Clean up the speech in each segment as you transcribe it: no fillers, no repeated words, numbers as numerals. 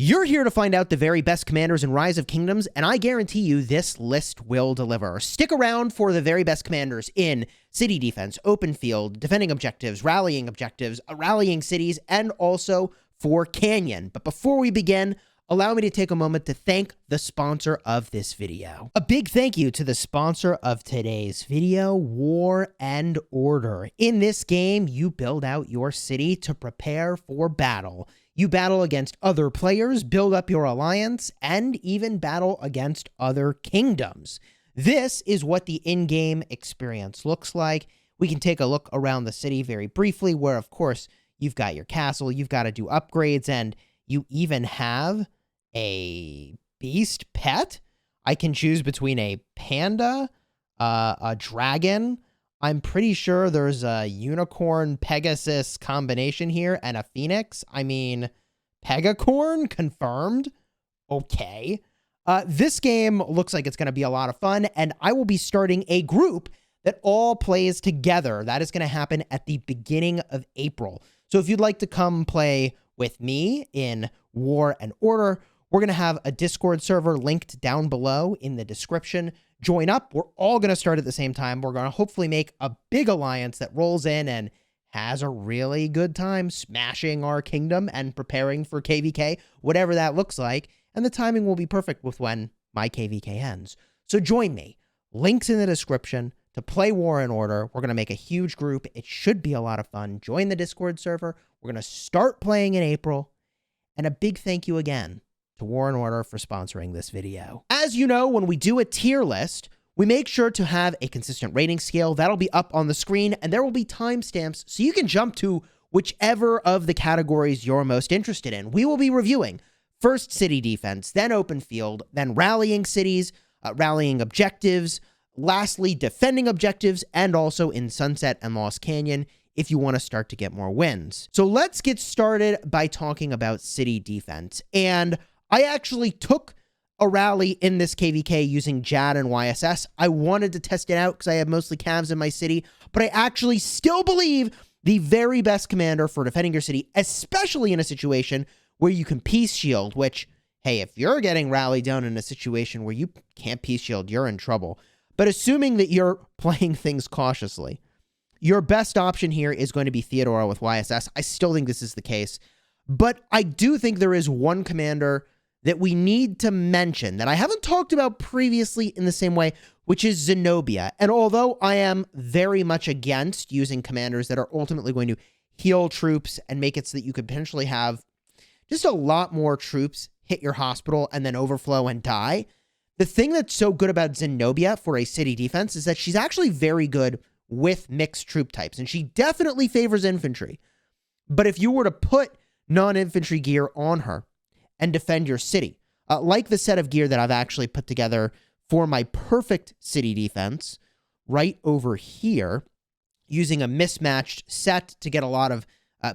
You're here to find out the very best commanders in Rise of Kingdoms, and I guarantee you this list will deliver. Stick around for the very best commanders in city defense, open field, defending objectives, rallying cities, and also for Canyon. But before we begin, allow me to take a moment to thank the sponsor of this video. A big thank you to the sponsor of today's video, War and Order. In this game, you build out your city to prepare for battle. You battle against other players, build up your alliance, and even battle against other kingdoms. This is what the in-game experience looks like. We can take a look around the city very briefly, where, of course, you've got your castle, you've got to do upgrades, and you even have a beast pet. I can choose between a panda, a dragon. I'm pretty sure there's a unicorn Pegasus combination here and a phoenix. I mean, Pegacorn confirmed. Okay. This game looks like it's going to be a lot of fun, and I will be starting a group that all plays together. That is going to happen at the beginning of April. So if you'd like to come play with me in War and Order, we're going to have a Discord server linked down below in the description. Join up. We're all going to start at the same time. We're going to hopefully make a big alliance that rolls in and has a really good time smashing our kingdom and preparing for KvK, whatever that looks like. And the timing will be perfect with when my KvK ends. So join me. Links in the description to play War and Order. We're going to make a huge group. It should be a lot of fun. Join the Discord server. We're going to start playing in April. And a big thank you again to War and Order for sponsoring this video. As you know, when we do a tier list, we make sure to have a consistent rating scale. That'll be up on the screen, and there will be timestamps so you can jump to whichever of the categories you're most interested in. We will be reviewing first city defense, then open field, then rallying cities, rallying objectives, lastly defending objectives, and also in Sunset and Lost Canyon if you want to start to get more wins. So let's get started by talking about city defense. And I actually took a rally in this KvK using JAD and YSS. I wanted to test it out because I have mostly Cavs in my city, but I actually still believe the very best commander for defending your city, especially in a situation where you can peace shield, which, hey, if you're getting rallied down in a situation where you can't peace shield, you're in trouble. But assuming that you're playing things cautiously, your best option here is going to be Theodora with YSS. I still think this is the case, but I do think there is one commander that we need to mention that I haven't talked about previously in the same way, which is Zenobia. And although I am very much against using commanders that are ultimately going to heal troops and make it so that you could potentially have just a lot more troops hit your hospital and then overflow and die, the thing that's so good about Zenobia for a city defense is that she's actually very good with mixed troop types, and she definitely favors infantry. But if you were to put non-infantry gear on her and defend your city, like the set of gear that I've actually put together for my perfect city defense right over here, using a mismatched set to get a lot of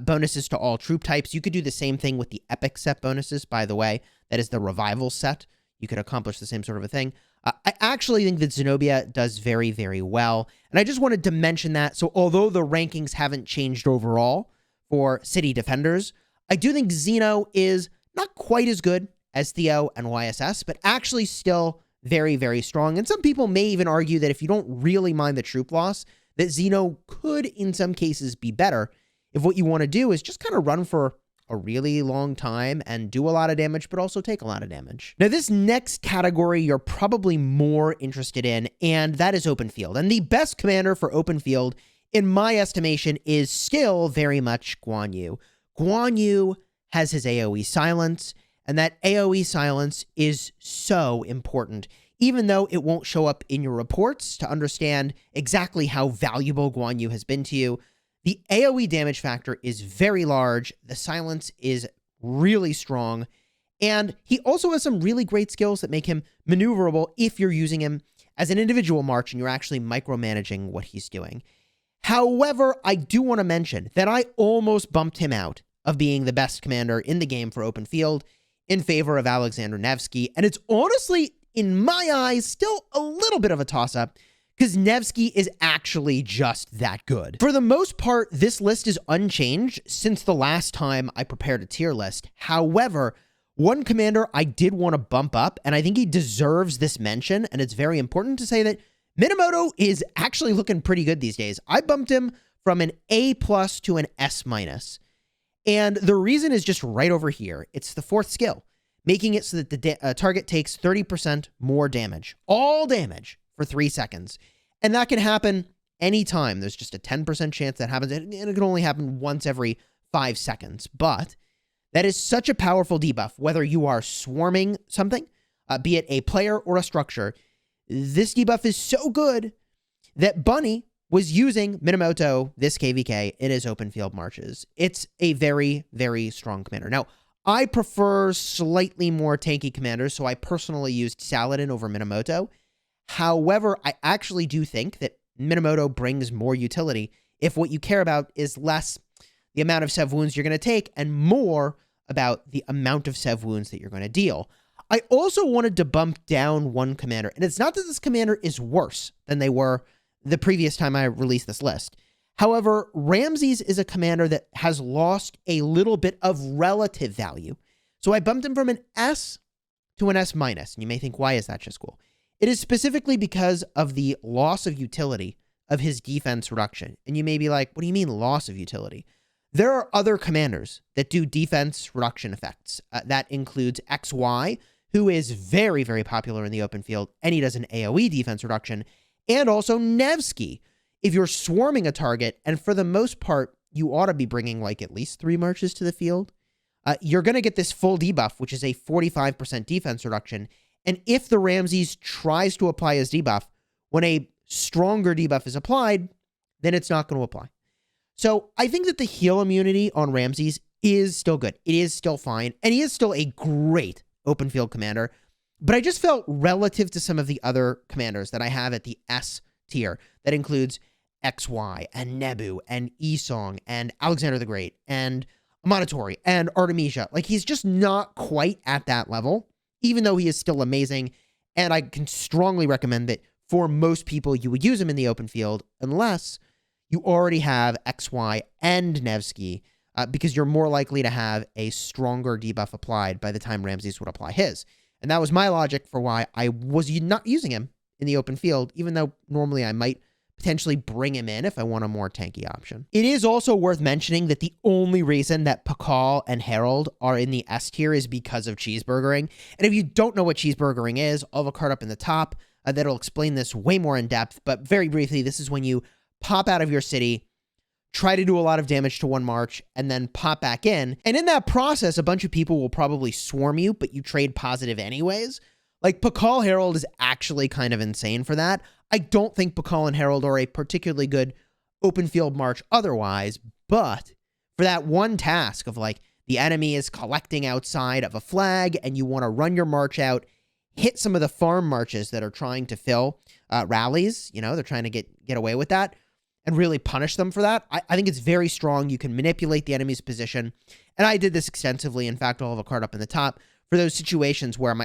bonuses to all troop types. You could do the same thing with the epic set bonuses, by the way. That is the revival set. You could accomplish the same sort of a thing. I actually think that Zenobia does very, very well. And I just wanted to mention that. So although the rankings haven't changed overall for city defenders, I do think Zeno is not quite as good as Theo and YSS, but actually still very, very strong. And some people may even argue that if you don't really mind the troop loss, that Zeno could in some cases be better if what you want to do is just kind of run for a really long time and do a lot of damage, but also take a lot of damage. Now, this next category you're probably more interested in, and that is open field. And the best commander for open field, in my estimation, is still very much Guan Yu. Guan Yu has his AoE silence, and that AoE silence is so important, even though it won't show up in your reports to understand exactly how valuable Guan Yu has been to you. The AoE damage factor is very large, the silence is really strong, and he also has some really great skills that make him maneuverable if you're using him as an individual march and you're actually micromanaging what he's doing. However, I do want to mention that I almost bumped him out of being the best commander in the game for open field in favor of Alexander Nevsky, and it's honestly, in my eyes, still a little bit of a toss-up, because Nevsky is actually just that good. For the most part, this list is unchanged since the last time I prepared a tier list. However, One commander I did want to bump up, and I think he deserves this mention, and it's very important to say that Minamoto is actually looking pretty good these days. I bumped him from an A+ to an S-. And the reason is just right over here. It's the 4th skill, making it so that the target takes 30% more damage, all damage, for 3 seconds. And that can happen anytime. There's just a 10% chance that happens, and it can only happen once every 5 seconds. But that is such a powerful debuff, whether you are swarming something, be it a player or a structure. This debuff is so good that Bunny was using Minamoto, this KvK, in his open field marches. It's a very, very strong commander. Now, I prefer slightly more tanky commanders, so I personally used Saladin over Minamoto. However, I actually do think that Minamoto brings more utility if what you care about is less the amount of Sev wounds you're going to take and more about the amount of Sev wounds that you're going to deal. I also wanted to bump down one commander, and it's not that this commander is worse than they were the previous time I released this list. However, Ramses is a commander that has lost a little bit of relative value. So I bumped him from an S to an S-. And you may think, why is that, Chisgule? It is specifically because of the loss of utility of his defense reduction. And you may be like, what do you mean loss of utility? There are other commanders that do defense reduction effects. That includes XY, who is very, very popular in the open field, and he does an AoE defense reduction, and also Nevsky. If you're swarming a target, and for the most part, you ought to be bringing like at least 3 marches to the field, you're going to get this full debuff, which is a 45% defense reduction. And if the Ramses tries to apply his debuff, when a stronger debuff is applied, then it's not going to apply. So I think that the heal immunity on Ramses is still good. It is still fine. And he is still a great open field commander. But I just felt relative to some of the other commanders that I have at the S tier, that includes XY and Nebu and Esong and Alexander the Great and Amonotori and Artemisia. Like, he's just not quite at that level, even though he is still amazing. And I can strongly recommend that for most people, you would use him in the open field unless you already have XY and Nevsky, because you're more likely to have a stronger debuff applied by the time Ramses would apply his. And that was my logic for why I was not using him in the open field, even though normally I might potentially bring him in if I want a more tanky option. It is also worth mentioning that the only reason that Pakal and Herald are in the S tier is because of cheeseburgering. And if you don't know what cheeseburgering is, I'll have a card up in the top that'll explain this way more in depth. But very briefly, this is when you pop out of your city, try to do a lot of damage to one march, and then pop back in. And in that process, a bunch of people will probably swarm you, but you trade positive anyways. Like, Pakal Herald is actually kind of insane for that. I don't think Pakal and Herald are a particularly good open field march otherwise, but for that one task of, like, the enemy is collecting outside of a flag and you want to run your march out, hit some of the farm marches that are trying to fill rallies, you know, they're trying to get away with that, and really punish them for that. I think it's very strong. You can manipulate the enemy's position. And I did this extensively. In fact, I'll have a card up in the top for those situations where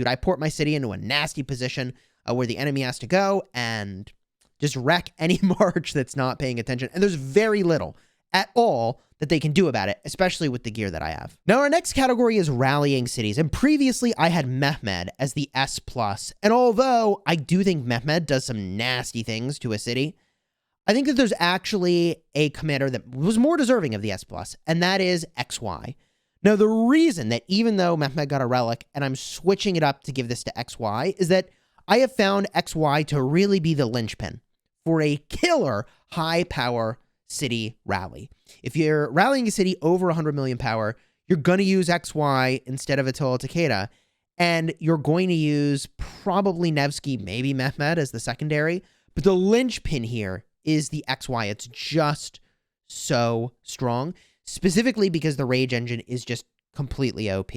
I port my city into a nasty position where the enemy has to go and just wreck any march that's not paying attention. And there's very little at all that they can do about it, especially with the gear that I have. Now, our next category is rallying cities. And previously I had Mehmed as the S+. And although I do think Mehmed does some nasty things to a city, I think that there's actually a commander that was more deserving of the S+, and that is XY. Now, the reason that even though Mehmed got a relic and I'm switching it up to give this to XY is that I have found XY to really be the linchpin for a killer high power city rally. If you're rallying a city over 100 million power, you're going to use XY instead of Attila Takeda, and you're going to use probably Nevsky, maybe Mehmed as the secondary, but the linchpin here is the XY. It's just so strong, specifically because the Rage Engine is just completely OP.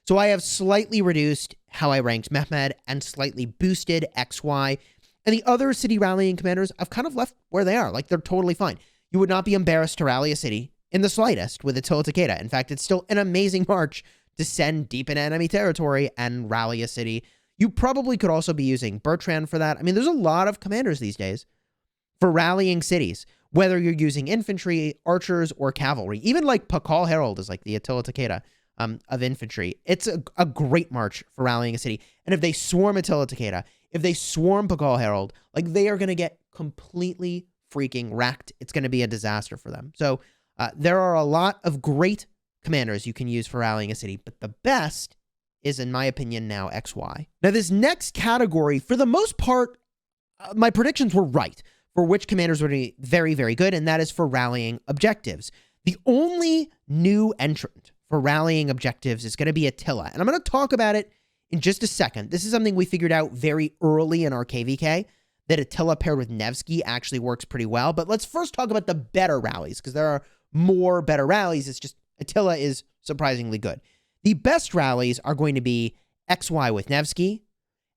So I have slightly reduced how I ranked Mehmed and slightly boosted XY. And the other city rallying commanders, I've kind of left where they are. Like, they're totally fine. You would not be embarrassed to rally a city in the slightest with Attila Takeda. In fact, it's still an amazing march to send deep in enemy territory and rally a city. You probably could also be using Bertrand for that. I mean, there's a lot of commanders these days for rallying cities, whether you're using infantry, archers, or cavalry. Even like Pakal Herald is like the Attila Takeda of infantry. It's a great march for rallying a city. And if they swarm Attila Takeda, if they swarm Pakal Herald, like they are going to get completely freaking wrecked. It's going to be a disaster for them. So there are a lot of great commanders you can use for rallying a city, but the best is, in my opinion, now XY. Now, this next category, for the most part, my predictions were right for which commanders would be very, very good, and that is for rallying objectives. The only new entrant for rallying objectives is going to be Attila, and I'm going to talk about it in just a second. This is something we figured out very early in our KvK, that Attila paired with Nevsky actually works pretty well. But let's first talk about the better rallies, because there are more better rallies. It's just Attila is surprisingly good. The best rallies are going to be XY with Nevsky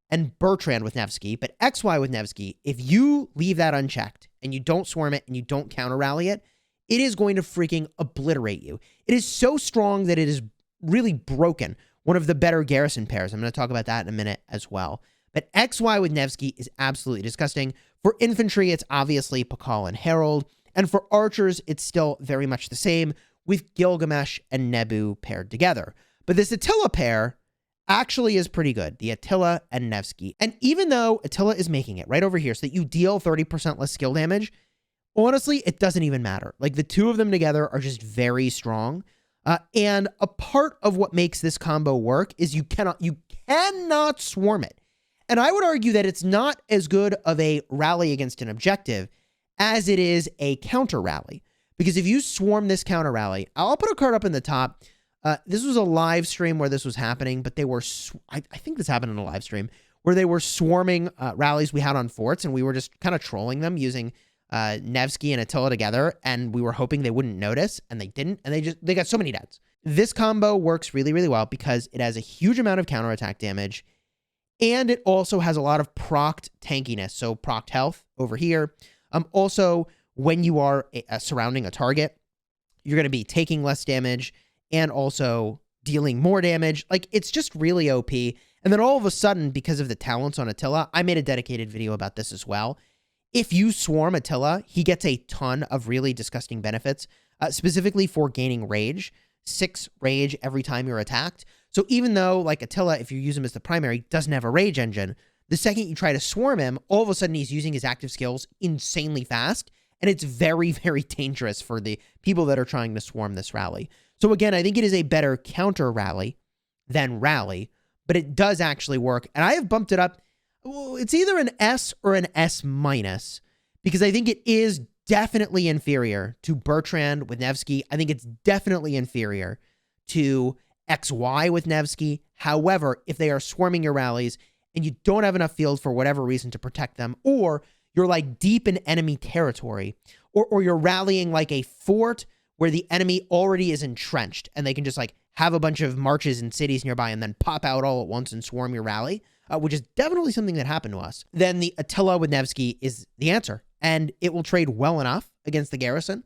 and Bertrand with Nevsky. But XY with Nevsky, if you leave that unchecked and you don't swarm it and you don't counter rally it, it is going to freaking obliterate you. It is so strong that it is really broken. One of the better garrison pairs. I'm going to talk about that in a minute as well. But XY with Nevsky is absolutely disgusting. For infantry, it's obviously Pakal and Herald. And for archers, it's still very much the same, with Gilgamesh and Nebu paired together. But this Attila pair actually is pretty good, the Attila and Nevsky. And even though Attila is making it right over here so that you deal 30% less skill damage, honestly, it doesn't even matter. Like, the two of them together are just very strong. And a part of what makes this combo work is you cannot swarm it. And I would argue that it's not as good of a rally against an objective as it is a counter rally. Because if you swarm this counter rally, I'll put a card up in the top. This was a live stream where this was happening, but they were, I think this happened in a live stream, where they were swarming rallies we had on forts, and we were just kind of trolling them using Nevsky and Attila together, and we were hoping they wouldn't notice, and they didn't, and they got so many deaths. This combo works really, really well because it has a huge amount of counterattack damage, and it also has a lot of procced tankiness, so procced health over here. Also, when you are surrounding a target, you're going to be taking less damage and also dealing more damage. Like, it's just really OP. And then all of a sudden, because of the talents on Attila, I made a dedicated video about this as well. If you swarm Attila, he gets a ton of really disgusting benefits, specifically for gaining rage. 6 rage every time you're attacked. So even though, like, Attila, if you use him as the primary, doesn't have a rage engine, the second you try to swarm him, all of a sudden he's using his active skills insanely fast, and it's very, very dangerous for the people that are trying to swarm this rally. So again, I think it is a better counter rally than rally, but it does actually work. And I have bumped it up. Well, it's either an S or an S minus, because I think it is definitely inferior to Bertrand with Nevsky. I think it's definitely inferior to XY with Nevsky. However, if they are swarming your rallies and you don't have enough field for whatever reason to protect them, or you're like deep in enemy territory, or you're rallying like a fort where the enemy already is entrenched and they can just like have a bunch of marches in cities nearby and then pop out all at once and swarm your rally, which is definitely something that happened to us, then the Attila with Nevsky is the answer. And it will trade well enough against the garrison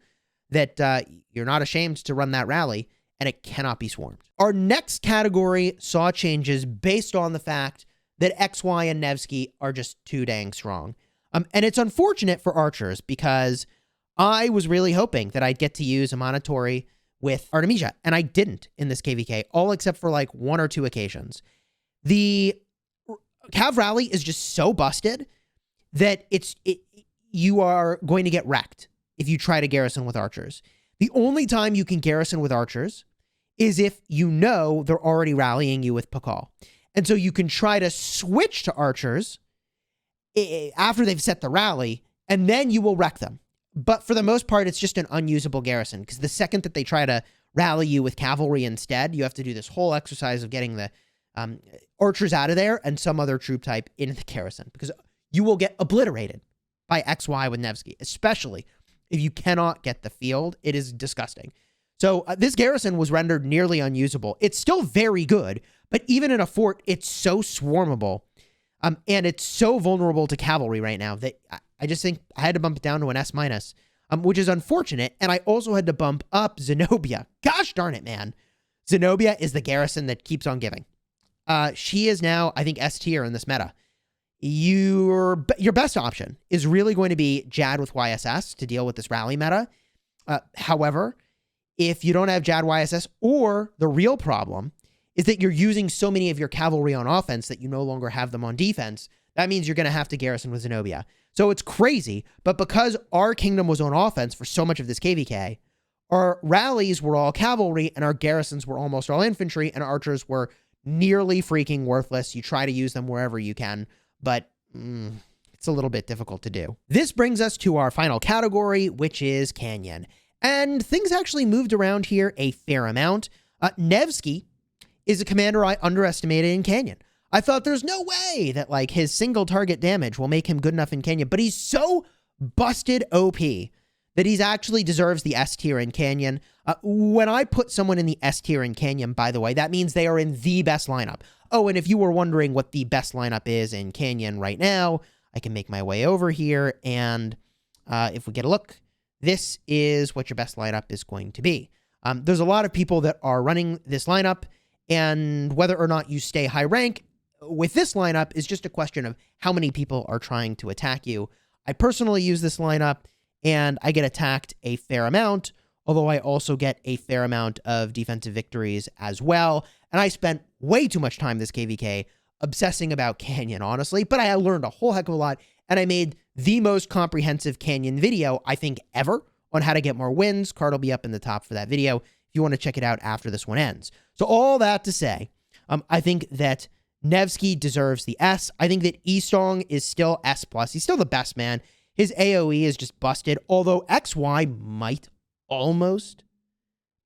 that you're not ashamed to run that rally, and it cannot be swarmed. Our next category saw changes based on the fact that XY and Nevsky are just too dang strong. And it's unfortunate for archers, because I was really hoping that I'd get to use a Monitori with Artemisia, and I didn't in this KvK, all except for like 1 or 2 occasions. The Cav rally is just so busted that you are going to get wrecked if you try to garrison with archers. The only time you can garrison with archers is if you know they're already rallying you with Pakal. And so you can try to switch to archers after they've set the rally, and then you will wreck them. But for the most part, it's just an unusable garrison, because the second that they try to rally you with cavalry instead, you have to do this whole exercise of getting the archers out of there and some other troop type into the garrison, because you will get obliterated by XY with Nevsky, especially if you cannot get the field. It is disgusting. So this garrison was rendered nearly unusable. It's still very good, but even in a fort, it's so swarmable, and it's so vulnerable to cavalry right now that I just think I had to bump it down to an S minus, which is unfortunate. And I also had to bump up Zenobia. Gosh darn it, man. Zenobia is the garrison that keeps on giving. She is now, I think, S tier in this meta. Your best option is really going to be Jad with YSS to deal with this rally meta. However, if you don't have Jad YSS, or the real problem is that you're using so many of your cavalry on offense that you no longer have them on defense. That means you're going to have to garrison with Zenobia. So it's crazy, but because our kingdom was on offense for so much of this KvK, our rallies were all cavalry and our garrisons were almost all infantry, and archers were nearly freaking worthless. You try to use them wherever you can, but it's a little bit difficult to do. This brings us to our final category, which is Canyon. And things actually moved around here a fair amount. Nevsky is a commander I underestimated in Canyon. I thought there's no way that like his single target damage will make him good enough in Canyon, but he's so busted OP that he's actually deserves the S tier in Canyon. When I put someone in the S tier in Canyon, by the way, that means they are in the best lineup. Oh, and if you were wondering what the best lineup is in Canyon right now, I can make my way over here, and if we get a look, this is what your best lineup is going to be. There's a lot of people that are running this lineup, and whether or not you stay high rank with this lineup is just a question of how many people are trying to attack you. I personally use this lineup, and I get attacked a fair amount, although I also get a fair amount of defensive victories as well. And I spent way too much time this KvK obsessing about Canyon, honestly, but I learned a whole heck of a lot, and I made the most comprehensive Canyon video, I think, ever on how to get more wins. Card will be up in the top for that video if you want to check it out after this one ends. So all that to say, I think that Nevsky deserves the S. I think that Estong is still S+. He's still the best, man. His AoE is just busted, although XY might almost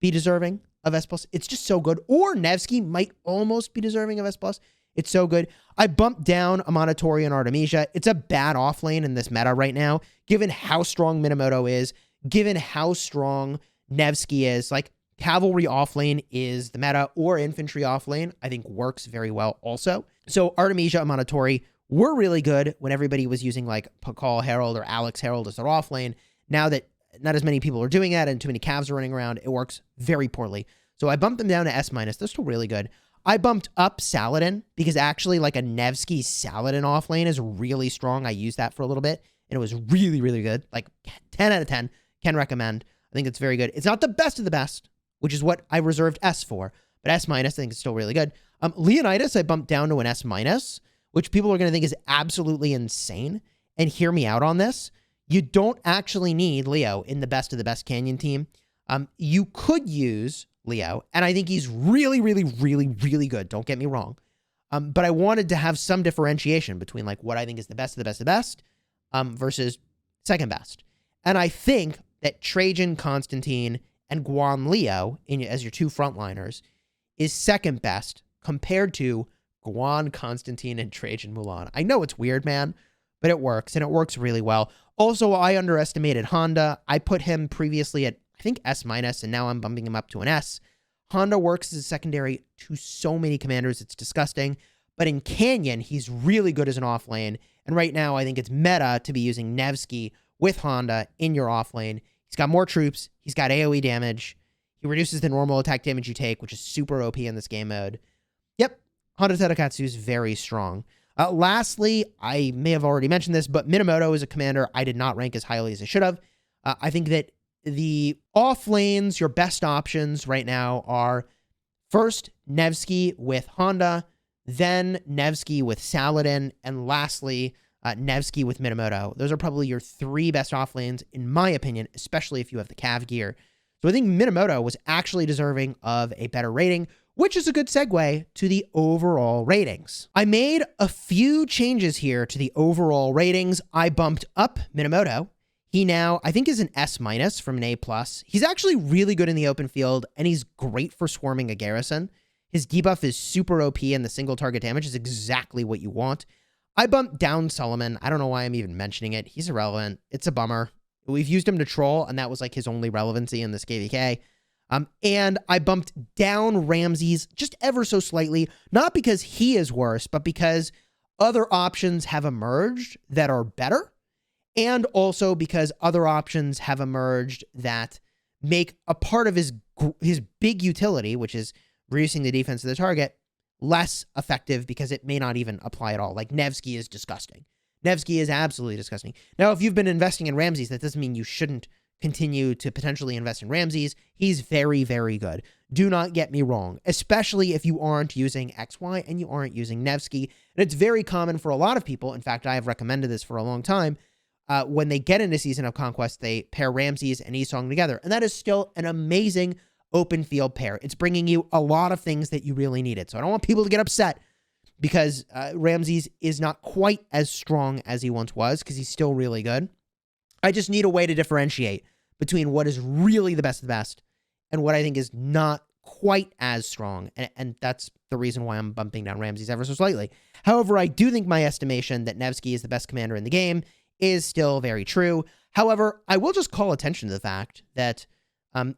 be deserving of S+. It's just so good. Or Nevsky might almost be deserving of S+. It's so good. I bumped down Amanatori and Artemisia. It's a bad offlane in this meta right now, given how strong Minamoto is, given how strong Nevsky is. Like, cavalry offlane is the meta, or infantry offlane, I think works very well also. So Artemisia, Amanatori were really good when everybody was using like Pakal Herald or Alex Herald as their offlane. Now that not as many people are doing that and too many calves are running around, it works very poorly. So I bumped them down to S-. They're still really good. I bumped up Saladin because actually like a Nevsky Saladin offlane is really strong. I used that for a little bit and it was really, really good. Like 10 out of 10. Can recommend. I think it's very good. It's not the best of the best, which is what I reserved S for, but S-, I think it's still really good. Leonidas, I bumped down to an S-, which people are going to think is absolutely insane. And hear me out on this. You don't actually need Leo in the best of the best Canyon team. You could use Leo, and I think he's really, really, really, really good. Don't get me wrong. But I wanted to have some differentiation between like what I think is the best of the best of the best versus second best. And I think that Trajan Constantine and Guan Leo as your two frontliners is second best compared to Guan Constantine and Trajan Mulan. I know it's weird, man, but it works, and it works really well. Also, I underestimated Honda. I put him previously at, I think, S-, and now I'm bumping him up to an S. Honda works as a secondary to so many commanders, it's disgusting. But in Canyon, he's really good as an offlane, and right now I think it's meta to be using Nevsky with Honda in your offlane. He's got more troops, he's got AoE damage, he reduces the normal attack damage you take, which is super OP in this game mode. Yep, Honda Tadakatsu is very strong. Lastly, I may have already mentioned this, but Minamoto is a commander I did not rank as highly as I should have. I think that the off lanes, your best options right now are first Nevsky with Honda, then Nevsky with Saladin, and lastly, Nevsky with Minamoto. Those are probably your three best off lanes, in my opinion, especially if you have the Cav gear. So I think Minamoto was actually deserving of a better rating, which is a good segue to the overall ratings. I made a few changes here to the overall ratings. I bumped up Minamoto. He now, I think, is an S- from an A+. He's actually really good in the open field, and he's great for swarming a garrison. His debuff is super OP, and the single target damage is exactly what you want. I bumped down Solomon. I don't know why I'm even mentioning it. He's irrelevant. It's a bummer. We've used him to troll, and that was like his only relevancy in this KvK. And I bumped down Ramses just ever so slightly, not because he is worse, but because other options have emerged that are better, and also because other options have emerged that make a part of his big utility, which is reducing the defense of the target, less effective because it may not even apply at all. Like Nevsky is disgusting. Nevsky is absolutely disgusting. Now, if you've been investing in Ramses, that doesn't mean you shouldn't continue to potentially invest in Ramses. He's very, very good. Do not get me wrong, especially if you aren't using XY and you aren't using Nevsky. And it's very common for a lot of people. In fact, I have recommended this for a long time. When they get into Season of Conquest, they pair Ramses and Esong together. And that is still an amazing open field pair. It's bringing you a lot of things that you really needed. So I don't want people to get upset because Ramses is not quite as strong as he once was, because he's still really good. I just need a way to differentiate between what is really the best of the best and what I think is not quite as strong. And that's the reason why I'm bumping down Ramses ever so slightly. However, I do think my estimation that Nevsky is the best commander in the game is still very true. However, I will just call attention to the fact that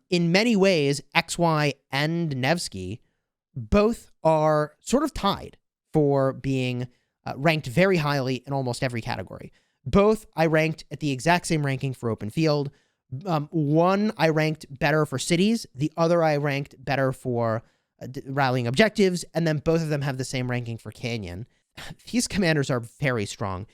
in many ways, XY and Nevsky both are sort of tied for being ranked very highly in almost every category. Both I ranked at the exact same ranking for open field. One I ranked better for cities. The other I ranked better for rallying objectives. And then both of them have the same ranking for canyon. These commanders are very strong.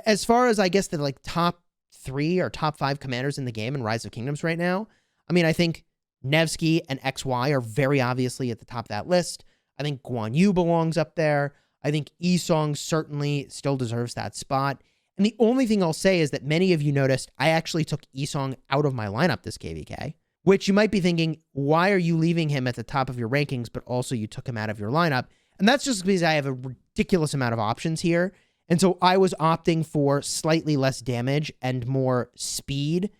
As far as, I guess, the like top 3 or top 5 commanders in the game in Rise of Kingdoms right now, I mean, I think Nevsky and XY are very obviously at the top of that list. I think Guan Yu belongs up there. I think Esong certainly still deserves that spot. And the only thing I'll say is that many of you noticed I actually took Esong out of my lineup this KvK, which you might be thinking, why are you leaving him at the top of your rankings, but also you took him out of your lineup? And that's just because I have a ridiculous amount of options here. And so I was opting for slightly less damage and more speed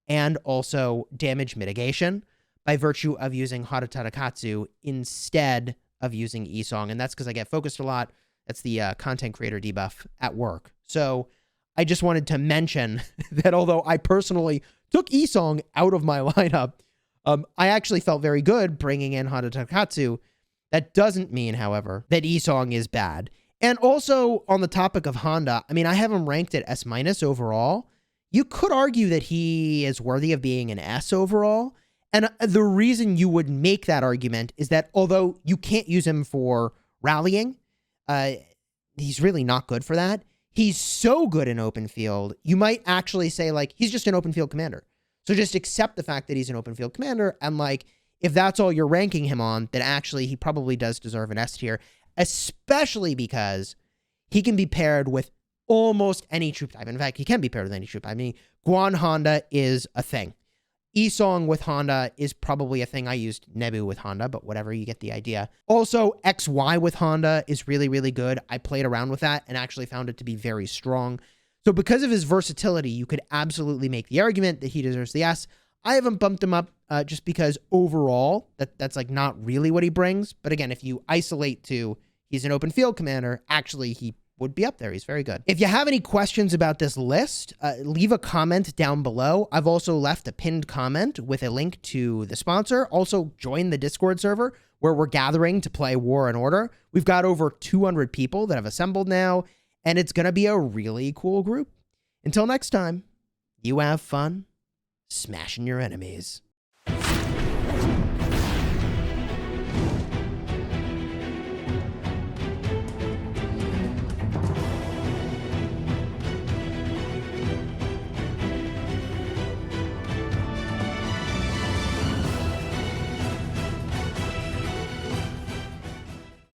and also damage mitigation by virtue of using Hada Tadakatsu instead of using Esong. And that's because I get focused a lot. That's the content creator debuff at work. So I just wanted to mention that although I personally took Esong out of my lineup, I actually felt very good bringing in Hada Tadakatsu. That doesn't mean, however, that Esong is bad. And also on the topic of Honda, I mean, I have him ranked at S- overall. You could argue that he is worthy of being an S overall. And the reason you would make that argument is that although you can't use him for rallying, he's really not good for that. He's so good in open field, you might actually say, like, he's just an open field commander. So just accept the fact that he's an open field commander. And, like, if that's all you're ranking him on, then actually he probably does deserve an S tier, especially because he can be paired with almost any troop type. In fact, he can be paired with any troop type. I mean, Guan Honda is a thing. Esong with Honda is probably a thing. I used Nebu with Honda, but whatever, you get the idea. Also, XY with Honda is really, really good. I played around with that and actually found it to be very strong. So because of his versatility, you could absolutely make the argument that he deserves the S. I haven't bumped him up just because overall, that's like not really what he brings. But again, if you isolate to he's an open field commander, actually he would be up there. He's very good. If you have any questions about this list, leave a comment down below. I've also left a pinned comment with a link to the sponsor. Also, join the Discord server where we're gathering to play War and Order. We've got over 200 people that have assembled now, and it's going to be a really cool group. Until next time, you have fun smashing your enemies.